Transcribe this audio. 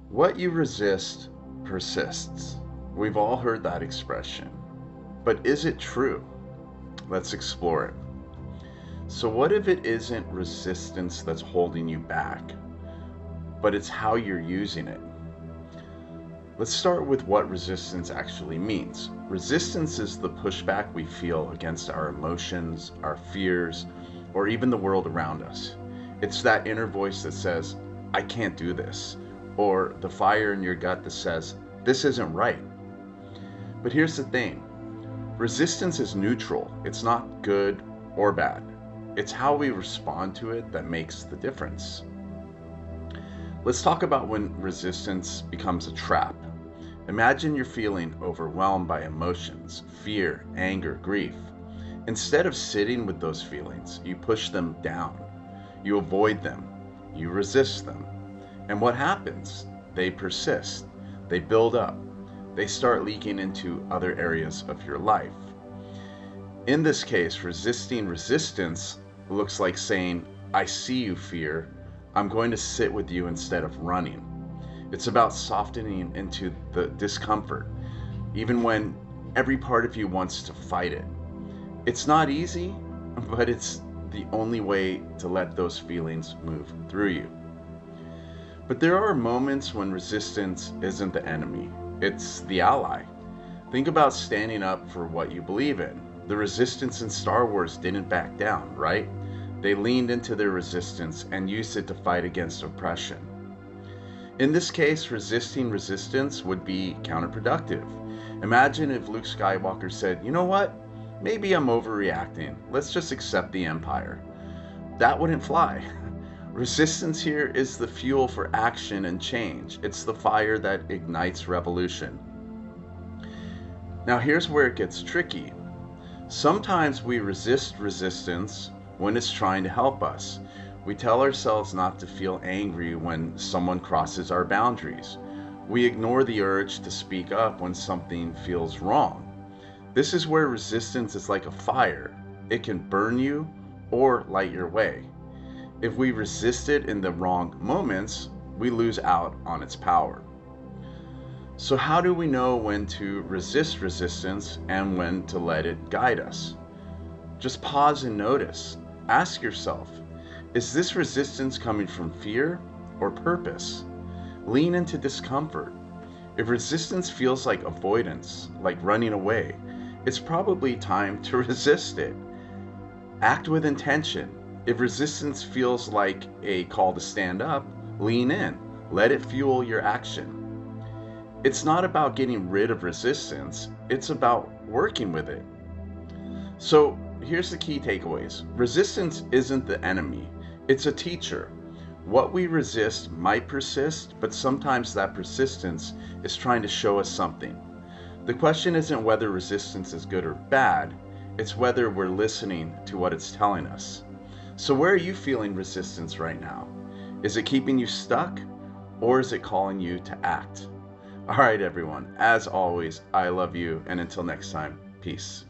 What you resist persists. We've all heard that expression. But is it true? Let's explore it. So, what if it isn't resistance that's holding you back, but it's how you're using it? Let's start with what resistance actually means. Resistance is the pushback we feel against our emotions, our fears, or even the world around us. It's that inner voice that says, I can't do this, or the fire in your gut that says, this isn't right. But here's the thing, resistance is neutral, it's not good or bad. It's how we respond to it that makes the difference. Let's talk about when resistance becomes a trap. Imagine you're feeling overwhelmed by emotions, fear, anger, grief. Instead of sitting with those feelings, you push them down. You avoid them. You resist them. And what happens? They persist. They build up. They start leaking into other areas of your life. In this case, resisting resistance looks like saying, I see you, fear. I'm going to sit with you instead of running. It's about softening into the discomfort, even when every part of you wants to fight it. It's not easy, but it's the only way to let those feelings move through you. But there are moments when resistance isn't the enemy, it's the ally. Think about standing up for what you believe in. The resistance in Star Wars didn't back down, right? They leaned into their resistance and used it to fight against oppression. In this case, resisting resistance would be counterproductive. Imagine if Luke Skywalker said, you know what? Maybe I'm overreacting. Let's just accept the Empire. That wouldn't fly. Resistance here is the fuel for action and change. It's the fire that ignites revolution. Now here's where it gets tricky. Sometimes we resist resistance when it's trying to help us. We tell ourselves not to feel angry when someone crosses our boundaries. We ignore the urge to speak up when something feels wrong. This is where resistance is like a fire. It can burn you or light your way. If we resist it in the wrong moments, we lose out on its power. So how do we know when to resist resistance and when to let it guide us? Just pause and notice. Ask yourself, is this resistance coming from fear or purpose? Lean into discomfort. If resistance feels like avoidance, like running away, it's probably time to resist it. Act with intention. If resistance feels like a call to stand up, lean in. Let it fuel your action. It's not about getting rid of resistance, it's about working with it. So here's the key takeaways. Resistance isn't the enemy, it's a teacher. What we resist might persist, but sometimes that persistence is trying to show us something. The question isn't whether resistance is good or bad, it's whether we're listening to what it's telling us. So where are you feeling resistance right now? Is it keeping you stuck, or is it calling you to act? All right, everyone, as always, I love you, and until next time, peace.